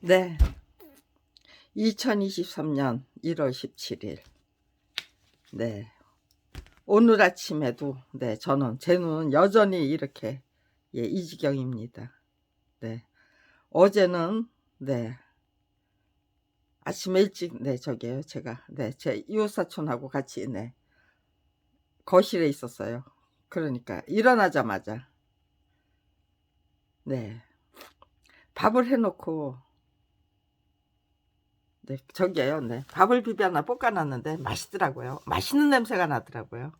네, 2023년 1월 17일. 네, 오늘 아침에도 제 눈은 여전히 이렇게 이 지경입니다. 네, 어제는 아침에 일찍 저기요 제가 제 이웃사촌하고 같이 거실에 있었어요. 그러니까 일어나자마자 밥을 해놓고 저기요 밥을 비벼 하나 볶아놨는데 맛있더라고요. 맛있는 냄새가 나더라고요.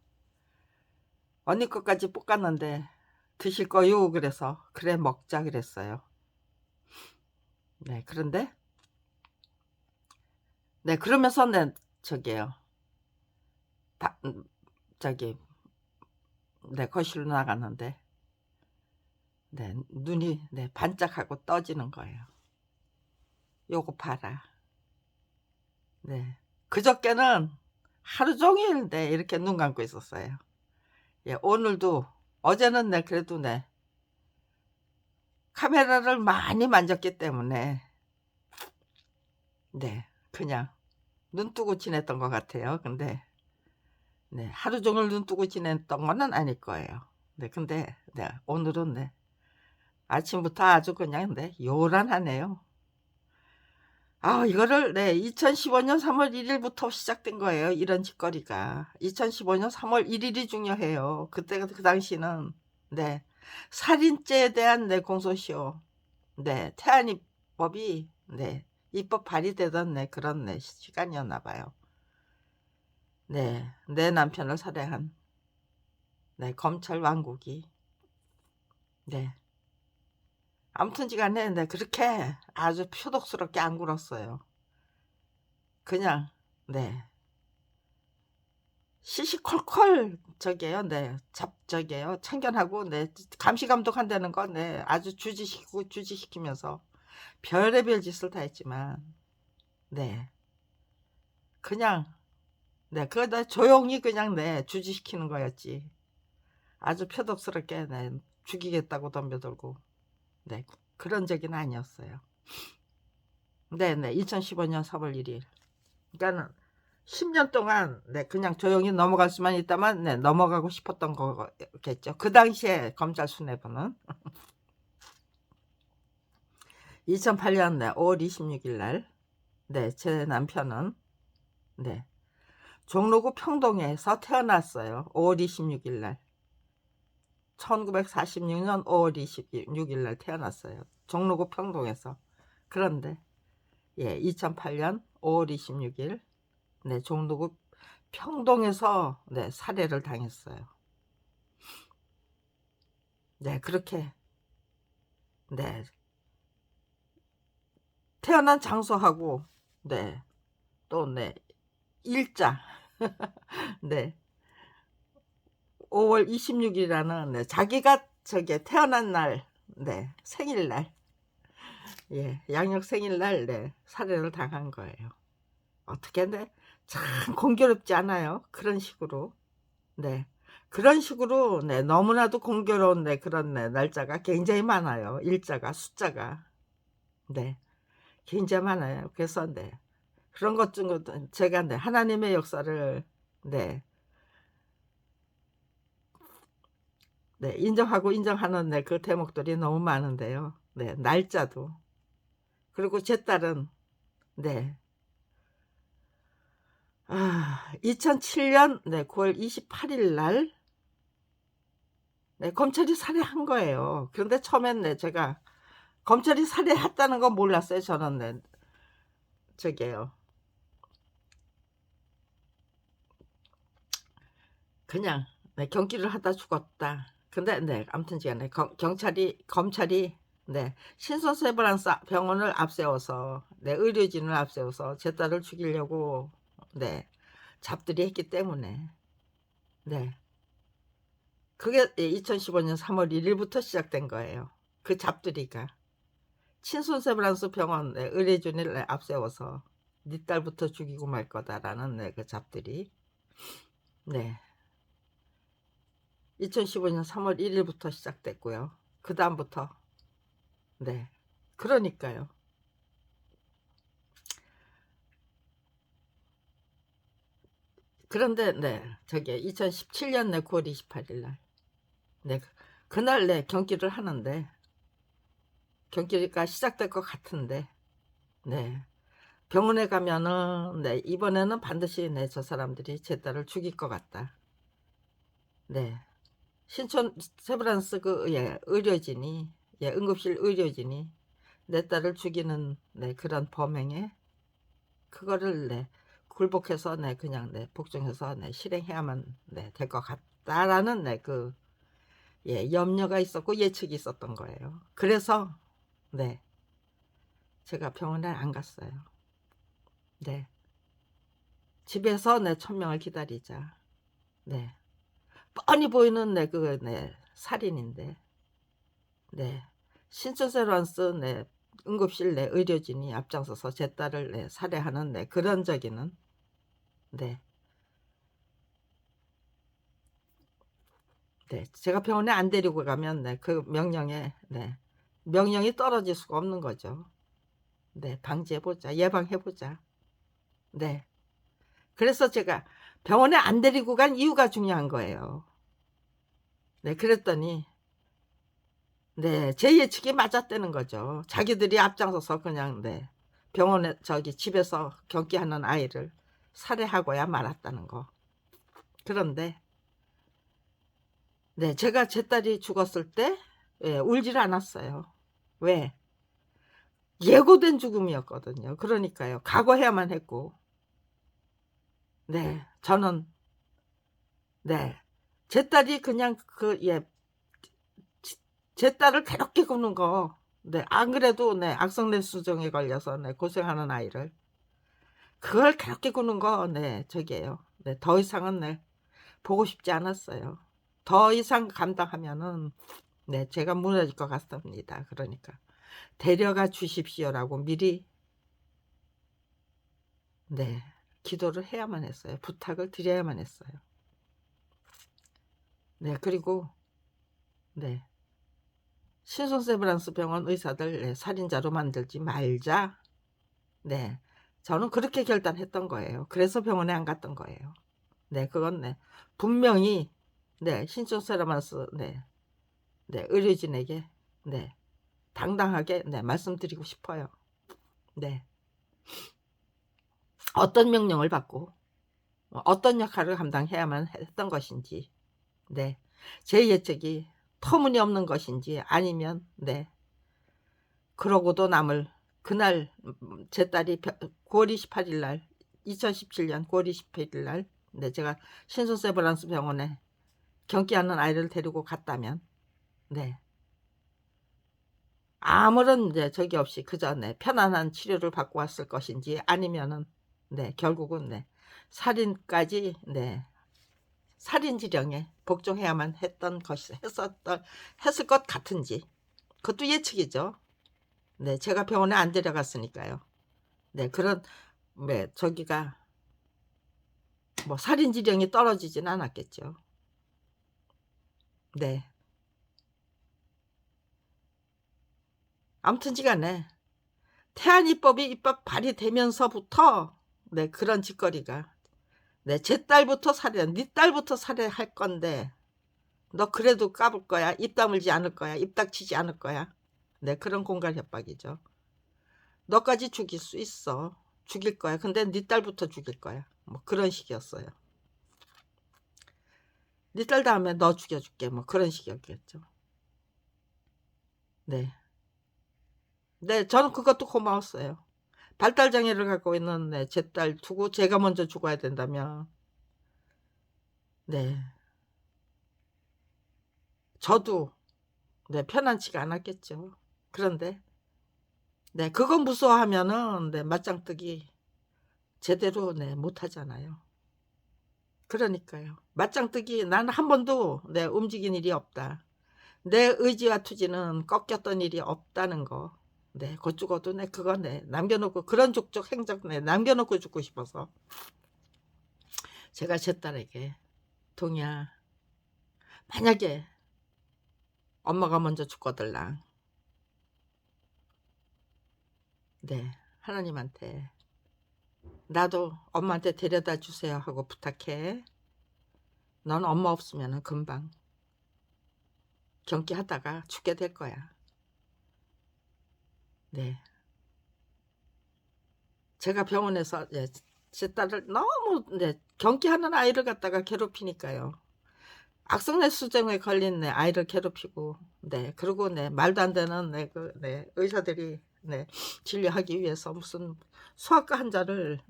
언니 것까지 볶았는데 드실 거요? 그래서 그래 먹자 그랬어요. 그런데 그러면서 저기요 다, 저기 거실로 나갔는데 눈이 반짝하고 떠지는 거예요. 요거 봐라. 그저께는 하루 종일 이렇게 눈 감고 있었어요. 오늘도 어제는 그래도 카메라를 많이 만졌기 때문에 그냥 눈 뜨고 지냈던 것 같아요. 근데 하루 종일 눈 뜨고 지냈던 거는 아닐 거예요. 근데 오늘은 아침부터 아주 그냥 요란하네요. 아, 이거를 2015년 3월 1일부터 시작된 거예요. 이런 짓거리가. 2015년 3월 1일이 중요해요. 그때가 그 당시는 살인죄에 대한 공소시효, 태안이법이 입법 발의되던 그런 시간이었나 봐요. 내 남편을 살해한 검찰 왕국이 아무튼지간에 그렇게 아주 표독스럽게 안 굴었어요. 그냥 시시콜콜 저게요 저게요 참견하고 감시 감독한다는 거 아주 주지시키고 주지시키면서 별의별 짓을 다 했지만 그냥 그거 조용히 그냥 주지시키는 거였지. 아주 표독스럽게 죽이겠다고 덤벼들고 그런 적은 아니었어요. 2015년 3월 1일. 그러니까는 10년 동안 그냥 조용히 넘어갈 수만 있다면 넘어가고 싶었던 거겠죠. 그 당시에 검찰 수뇌부는 2008년 5월 26일 날 제 남편은 종로구 평동에서 태어났어요. 5월 26일 날 1946년 5월 26일 날 태어났어요. 종로구 평동에서. 그런데 2008년 5월 26일 종로구 평동에서 살해를 당했어요. 그렇게 태어난 장소하고 또 일자 5월 26일이라는 자기가 저게 태어난 날 생일날 양력 생일날 살해를 당한 거예요. 어떻게 참 공교롭지 않아요? 그런 식으로 그런 식으로 너무나도 공교로운 그런 날짜가 굉장히 많아요. 일자가 숫자가 굉장히 많아요. 그래서 그런 것 중 제가 하나님의 역사를 인정하고 인정하는 그 대목들이 너무 많은데요. 날짜도. 그리고 제 딸은 2007년 9월 28일 날 검찰이 살해한 거예요. 그런데 처음엔 제가 검찰이 살해했다는 건 몰랐어요. 저는 저게요 그냥 경기를 하다 죽었다. 근데 아무튼 검찰이 신선세브란스 병원을 앞세워서 의료진을 앞세워서 제 딸을 죽이려고 잡들이 했기 때문에 그게 2015년 3월 1일부터 시작된 거예요. 그 잡들이가 신선세브란스 병원 의료진을 앞세워서 네 딸부터 죽이고 말 거다라는 그 잡들이 2015년 3월 1일부터 시작됐고요. 그 다음부터 그러니까요. 그런데 네 저기 2017년 네 9월 28일 날 네 그날 네 경기를 하는데 경기가 시작될 것 같은데 네 병원에 가면은 네 이번에는 반드시 네 저 사람들이 제 딸을 죽일 것 같다. 네. 신촌 세브란스 그 예 의료진이 예 응급실 의료진이 내 딸을 죽이는 네 그런 범행에 그거를 네 굴복해서 네 그냥 네 복종해서 네 실행해야만 네 될 것 같다라는 네 그 예 염려가 있었고 예측이 있었던 거예요. 그래서 네 제가 병원에 안 갔어요. 네. 집에서 네 천명을 기다리자. 네. 뻔히 보이는 네 그 네 살인인데 네. 신촌세브란스 네 응급실 내 의료진이 앞장서서 제 딸을 네 살해하는 네 그런 저기는 네. 네. 제가 병원에 안 데리고 가면 네 그 명령에 네 명령이 떨어질 수가 없는 거죠. 네. 방지해 보자. 예방해 보자. 네. 그래서 제가 병원에 안 데리고 간 이유가 중요한 거예요. 네. 그랬더니 네 제 예측이 맞았다는 거죠. 자기들이 앞장서서 그냥 네 병원에 저기 집에서 경기하는 아이를 살해하고야 말았다는 거. 그런데 네 제가 제 딸이 죽었을 때 예 울지를 않았어요. 왜? 예고된 죽음이었거든요. 그러니까요. 각오해야만 했고 네 저는 네 제 딸이 그냥 그 예 제 딸을 괴롭게 구는 거 네 안 그래도 네 악성뇌수종에 걸려서 네 고생하는 아이를 그걸 괴롭게 구는 거 네 저기예요. 네 더 이상은 네 보고 싶지 않았어요. 더 이상 감당하면은 네 제가 무너질 것 같습니다. 그러니까 "데려가 주십시오."라고 미리 네 기도를 해야만 했어요. 부탁을 드려야만 했어요. 네 그리고 네 신촌세브란스 병원 의사들 네 "살인자로 만들지 말자." 네 저는 그렇게 결단했던 거예요. 그래서 병원에 안 갔던 거예요. 네 그건 네 분명히 네 신촌세브란스 네 네 의료진에게 네 당당하게 네 말씀드리고 싶어요. 네. 어떤 명령을 받고 어떤 역할을 감당해야만 했던 것인지 네 제 예측이 터무니없는 것인지 아니면 네 그러고도 남을 그날 제 딸이 9월 28일 날 2017년 9월 28일 날 네 제가 신촌세브란스 병원에 경기하는 아이를 데리고 갔다면 네 아무런 이제 적이 없이 그저 네 편안한 치료를 받고 왔을 것인지 아니면은 네 결국은 네 살인까지 네 살인 지령에 복종해야만 했던 것이 했을 것 같은지 그것도 예측이죠. 네 제가 병원에 안 데려갔으니까요. 네 그런 네 저기가 뭐 살인 지령이 떨어지진 않았겠죠. 네. 아무튼지 간에 태안이법이 입법 발의되면서부터 네 그런 짓거리가 네 "제 딸부터 살해 네 딸부터 살해할 건데 너 그래도 까불 거야? 입 다물지 않을 거야? 입 닥치지 않을 거야?" 네 그런 공갈 협박이죠. "너까지 죽일 수 있어. 죽일 거야. 근데 네 딸부터 죽일 거야." 뭐 그런 식이었어요. "네 딸 다음에 너 죽여 줄게." 뭐 그런 식이었겠죠. 네. 네 저는 그것도 고마웠어요. 발달 장애를 갖고 있는 네 제 딸 두고 제가 먼저 죽어야 된다면 네 저도 네 편안치가 않았겠죠. 그런데 네 그거 무서워하면은 네 맞짱뜨기 제대로 네 못하잖아요. 그러니까요. 맞짱뜨기 나는 한 번도 네 움직인 일이 없다. 내 의지와 투지는 꺾였던 일이 없다는 거. 네 곧 죽어도 네 그거 네 남겨 놓고 그런 족족 행적 네 남겨 놓고 죽고 싶어서 제가 제 딸에게 "동이야 만약에 엄마가 먼저 죽거들랑" 네 하나님한테 나도 엄마한테 데려다 주세요 하고 부탁해. 넌 엄마 없으면 금방 경기하다가 죽게 될 거야. 네. 제가 병원에서 제 딸을 너무 경기하는 아이를 갖다가 괴롭히니까요. 악성내 수정에 걸린 아이를 괴롭히고, 그리고 말도 안 되는 의사들이 진료하기 위해서 무슨 소아과 환자를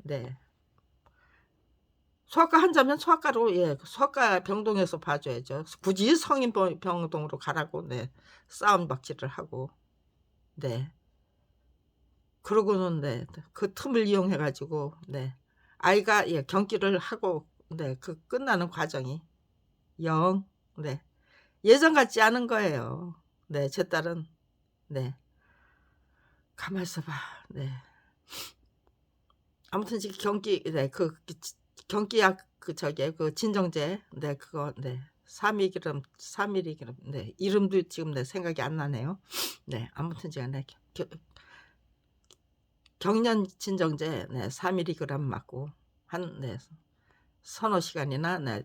소아과 환자면 소아과로 소아과 병동에서 봐줘야죠. 굳이 성인 병동으로 가라고 싸움박질을 하고 그러고는 그 틈을 이용해 가지고 아이가 경기를 하고 그 끝나는 과정이 영 예전 같지 않은 거예요. 제 딸은 가만 있어봐. 아무튼 지금 경기 그 경기약 그 진정제 그거 3일기름 이름도 지금 생각이 안 나네요. 아무튼 제가 경련 진정제 3mg 맞고 한 서너 시간이나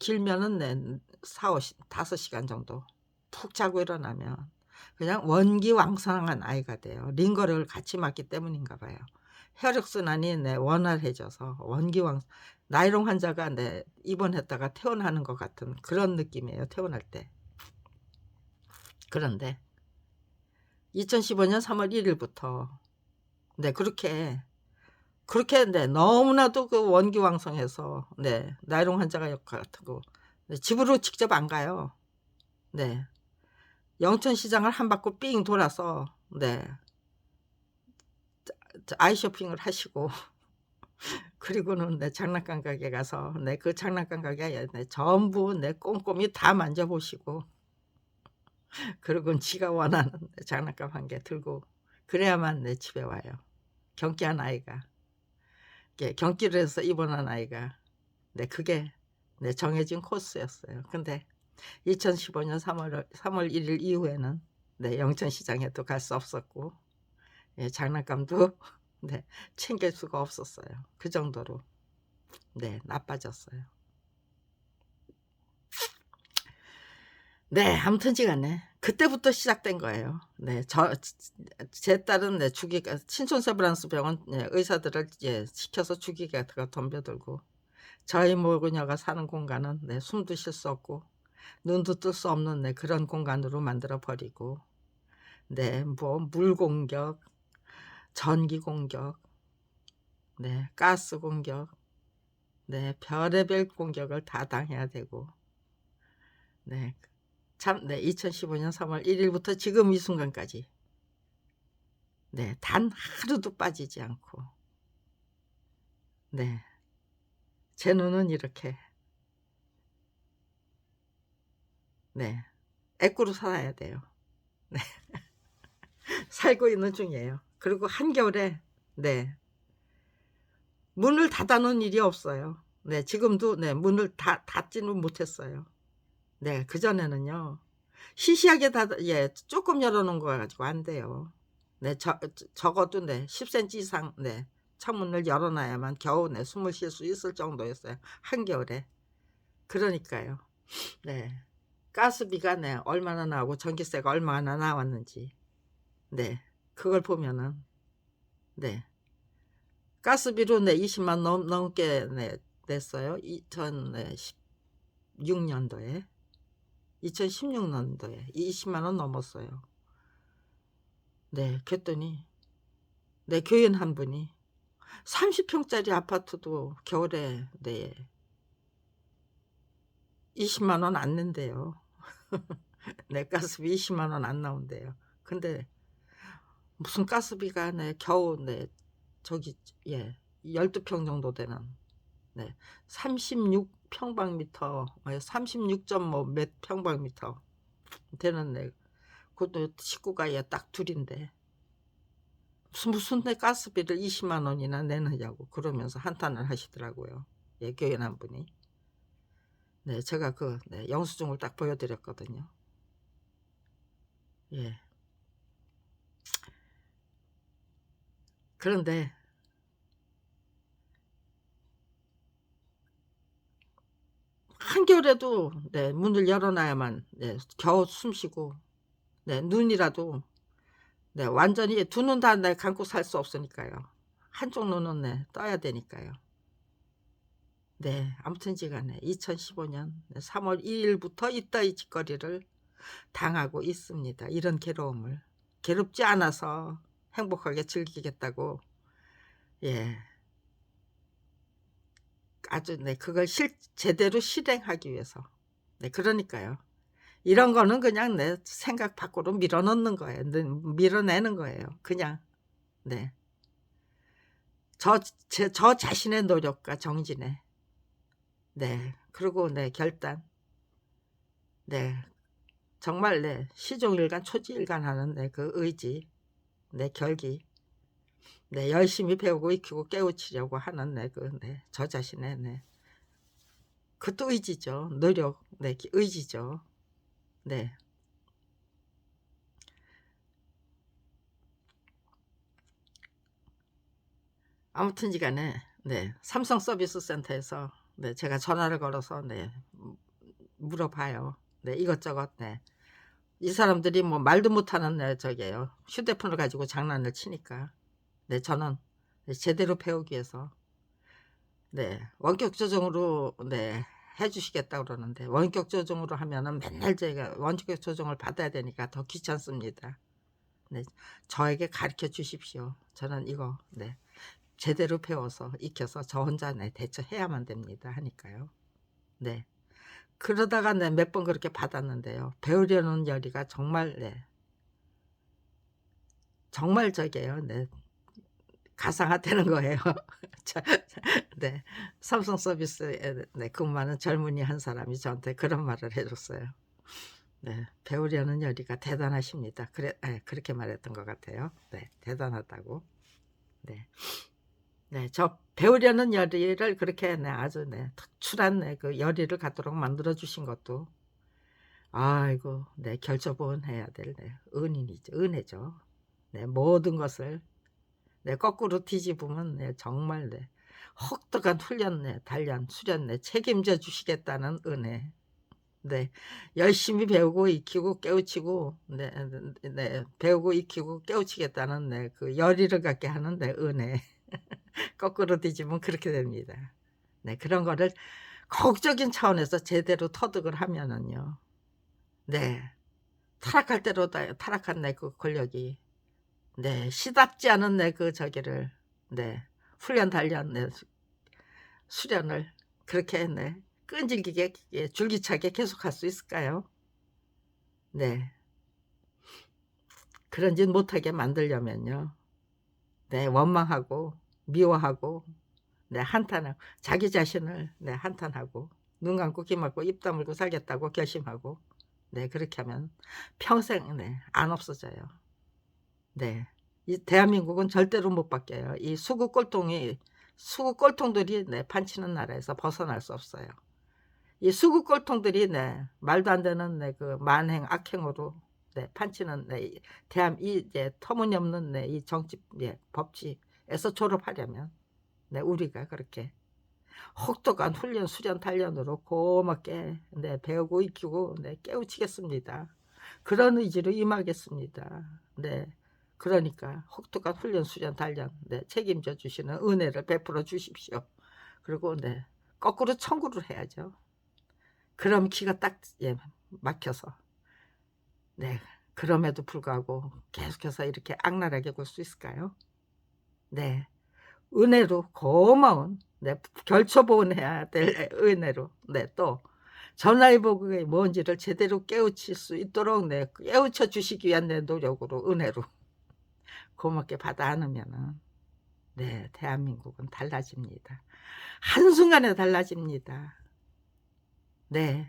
길면은 5시간 정도 푹 자고 일어나면 그냥 원기왕성한 아이가 돼요. 링거를 같이 맞기 때문인가 봐요. 혈액순환이 원활해져서 원기왕성. 나이롱 환자가 입원했다가 퇴원하는 것 같은 그런 느낌이에요. 퇴원할 때. 그런데 2015년 3월 1일부터 그렇게 너무나도 그 원기왕성해서 나이롱 환자가 같고 집으로 직접 안 가요. 영천시장을 한 바퀴 삥 돌아서 아이 쇼핑을 하시고 그리고는 장난감 가게 가서 그 장난감 가게 전부 꼼꼼히 다 만져보시고 그리고는 지가 원하는 장난감 한 개 들고 그래야만 집에 와요. 경기한 아이가 경기를 해서 입원한 아이가 그게 정해진 코스였어요. 근데 2015년 3월 1일 이후에는 영천시장에도 갈 수 없었고 장난감도 챙길 수가 없었어요. 그 정도로 나빠졌어요. 아무튼지간에 그때부터 시작된 거예요. 제 딸은 죽이가 신촌세브란스 병원 의사들을 시켜서 죽이가 덤벼들고 저희 모그녀가 사는 공간은 숨도 쉴 수 없고 눈도 뜰 수 없는 그런 공간으로 만들어 버리고 뭐 물 공격, 전기 공격, 가스 공격, 별의별 공격을 다 당해야 되고 참 2015년 3월 1일부터 지금 이 순간까지 단 하루도 빠지지 않고 제 눈은 이렇게 애꾸로 살아야 돼요. 살고 있는 중이에요. 그리고 한겨울에 문을 닫아 놓은 일이 없어요. 지금도 문을 닫지는 못했어요. 그전에는요. 시시하게 조금 열어 놓은 거 가지고 안 돼요. 적어도 10cm 이상 창문을 열어 놔야만 겨우 숨을 쉴 수 있을 정도였어요. 한겨울에. 그러니까요. 가스비가 얼마나 나오고 전기세가 얼마나 나왔는지 그걸 보면은 가스비로 20만 넘게 냈어요. 2016년도에 20만 원 넘었어요. 그랬더니 교인 한 분이 30평짜리 아파트도 겨울에 20만 원 안 낸대요. 가스비 20만 원 안 나온대요. 근데 무슨 가스비가 겨우 저기 12평 정도 되는 36평방미터 36점 몇 평방미터 되는 그것도 식구가 딱 둘인데 무슨 가스비를 20만 원이나 내느냐고 그러면서 한탄을 하시더라고요. 교인 한 분이. 제가 그 영수증을 딱 보여드렸거든요. 그런데 한겨울에도 네 문을 열어놔야만 네 겨우 숨쉬고 네 눈이라도 네 완전히 두 눈 다 네 감고 살 수 없으니까요. 한쪽 눈은 네 떠야 되니까요. 네 아무튼지간에 2015년 3월 2일부터 이따위 짓거리를 당하고 있습니다. 이런 괴로움을. 괴롭지 않아서 행복하게 즐기겠다고 예 아주 네 그걸 제대로 실행하기 위해서. 네 그러니까요. 이런 거는 그냥 내 생각 밖으로 밀어넣는 거예요. 밀어내는 거예요 그냥. 네. 저 자신의 노력과 정진에 네 그리고 네 결단 네 정말 네 시종일관 초지일관하는 네 그 의지 네 결기 네 열심히 배우고 익히고 깨우치려고 하는 네 그 네 저 자신의 네 그것도 의지죠. 노력 네 의지죠. 네. 아무튼지간에 네 삼성 서비스 센터에서 네 제가 전화를 걸어서 네 물어봐요. 네 이것저것 네. 이 사람들이 뭐 말도 못하는 네 저기예요. 휴대폰을 가지고 장난을 치니까. 네 저는 네 제대로 배우기 위해서 네 원격 조정으로 네 해 주시겠다 그러는데 원격 조정으로 하면은 맨날 제가 원격 조정을 받아야 되니까 더 귀찮습니다. 네. 저에게 가르쳐 주십시오. 저는 이거 네 제대로 배워서 익혀서 저 혼자 네 대처해야만 됩니다 하니까요. 네. 그러다가 네 몇 번 그렇게 받았는데요. 배우려는 열의가 정말 네 정말 저기예요. 네. 가상화되는 거예요. 네. 삼성 서비스에 네 근무하는 젊은이 한 사람이 저한테 그런 말을 해 줬어요. 네. 배우려는 열의가 대단하십니다. 그렇게 말했던 것 같아요. 네. 대단하다고. 네. 네. 저 배우려는 열의를 그렇게 네 아주 네 특출한 네 그 열의를 갖도록 만들어 주신 것도 아이고 네 결조보은해야 될 네 은인이죠. 은혜죠. 네. 모든 것을 네 거꾸로 뒤집으면 네 정말 네 혹독한 훈련 네 단련 수련 네 책임져 주시겠다는 은혜. 네. 열심히 배우고 익히고 깨우치고 네 네 배우고 익히고 깨우치겠다는 네 그 열의를 갖게 하는 네 은혜. 거꾸로 뒤집으면 그렇게 됩니다. 네 그런 거를 과학적인 차원에서 제대로 터득을 하면은요. 네. 타락할 대로 다 타락한 내 그 권력이 네 시답지 않은 내 그 저기를 네 훈련 단련 네 수련을 그렇게 네 끈질기게 예 줄기차게 계속할 수 있을까요? 네. 그런 짓 못하게 만들려면요. 네 원망하고 미워하고 네 한탄하고 자기 자신을 네 한탄하고 눈 감고 귀 막고 입 다물고 살겠다고 결심하고 네 그렇게 하면 평생 네 안 없어져요. 네. 이 대한민국은 절대로 못 바뀌어요. 이 수구 꼴통들이 네 판치는 나라에서 벗어날 수 없어요. 이 수구 꼴통들이 네 말도 안 되는 네 그 만행 악행으로 네 판치는 네 이제 터무니없는 네 이 정치 예 법치에서 졸업하려면 네 우리가 그렇게 혹독한 훈련, 수련, 단련으로 고맙게 네 배우고 익히고 네 깨우치겠습니다. 그런 의지로 임하겠습니다. 네. 그러니까 혹독한 훈련, 수련, 단련 네 책임져 주시는 은혜를 베풀어 주십시오. 그리고 네 거꾸로 청구를 해야죠. 그럼 기가 딱 예 막혀서 네 그럼에도 불구하고 계속해서 이렇게 악랄하게 굴 수 있을까요? 네. 은혜로 고마운 네 결초보은해야 될 은혜로 네 또 전화위복이 뭔지를 제대로 깨우칠 수 있도록 네 깨우쳐 주시기 위한 내 노력으로 은혜로 고맙게 받아 안으면은 네 대한민국은 달라집니다. 한순간에 달라집니다. 네.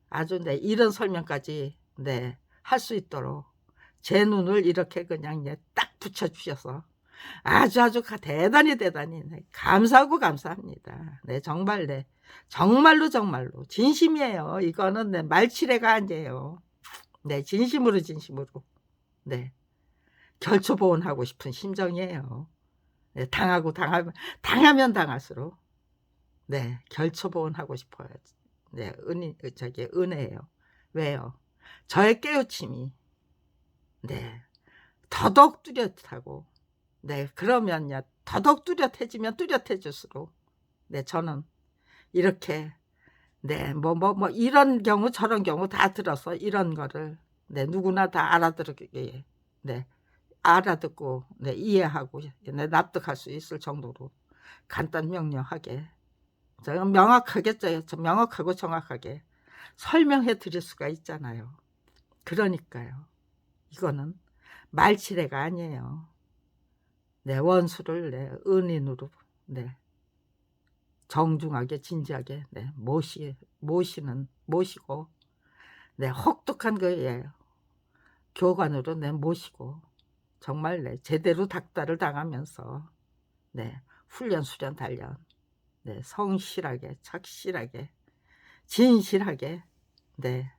아주 네 이런 설명까지 네 할 수 있도록 제 눈을 이렇게 그냥 예 딱 붙여 주셔서 아주 대단히 네 감사하고 감사합니다. 네 정말 네 정말로, 정말로 진심이에요. 이거는 네 말치레가 아니에요. 네 진심으로, 진심으로 네 결초보온하고 싶은 심정이에요. 네 당하면 당할수록 네 결초보온하고 싶어요. 네, 은혜예요. 왜요? 저의 깨우침이, 네, 더더욱 뚜렷하고, 네, 그러면요, 더더욱 뚜렷해지면 뚜렷해질수록, 네, 저는 이렇게, 네, 이런 경우, 저런 경우 다 들어서 이런 거를, 네, 누구나 다 알아들게, 네, 알아듣고, 네, 이해하고, 네, 납득할 수 있을 정도로 간단 명료하게, 제가 명확하게, 명확하고 정확하게 설명해 드릴 수가 있잖아요. 그러니까요. 이거는 말치레가 아니에요. 네, 원수를 네, 은인으로, 네, 정중하게 진지하게, 네, 모시고, 네, 혹독한 거예요. 교관으로 네, 모시고 정말 네, 제대로 닥달을 당하면서, 네, 훈련 수련 단련, 네, 성실하게 착실하게 진실하게, 네,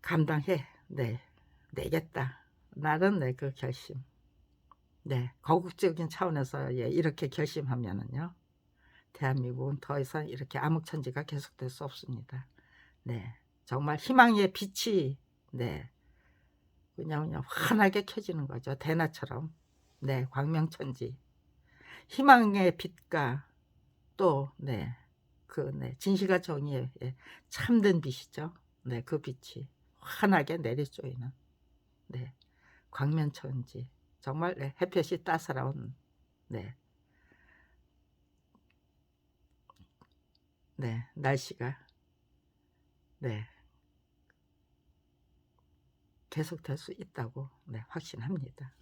감당해, 네, 내겠다. 나는 네, 그 결심, 네, 거국적인 차원에서 예, 이렇게 결심하면은요, 대한민국은 더 이상 이렇게 암흑천지가 계속될 수 없습니다. 네, 정말 희망의 빛이, 네, 그냥 환하게 켜지는 거죠. 대낮처럼. 네, 광명천지. 희망의 빛과 또, 네, 네, 진실과 정의의 예, 참된 빛이죠. 네, 그 빛이 환하게 내리쬐이는, 네, 광명천지. 정말 네, 햇볕이 따사로운, 네, 네, 날씨가, 네, 계속될 수 있다고, 네, 확신합니다.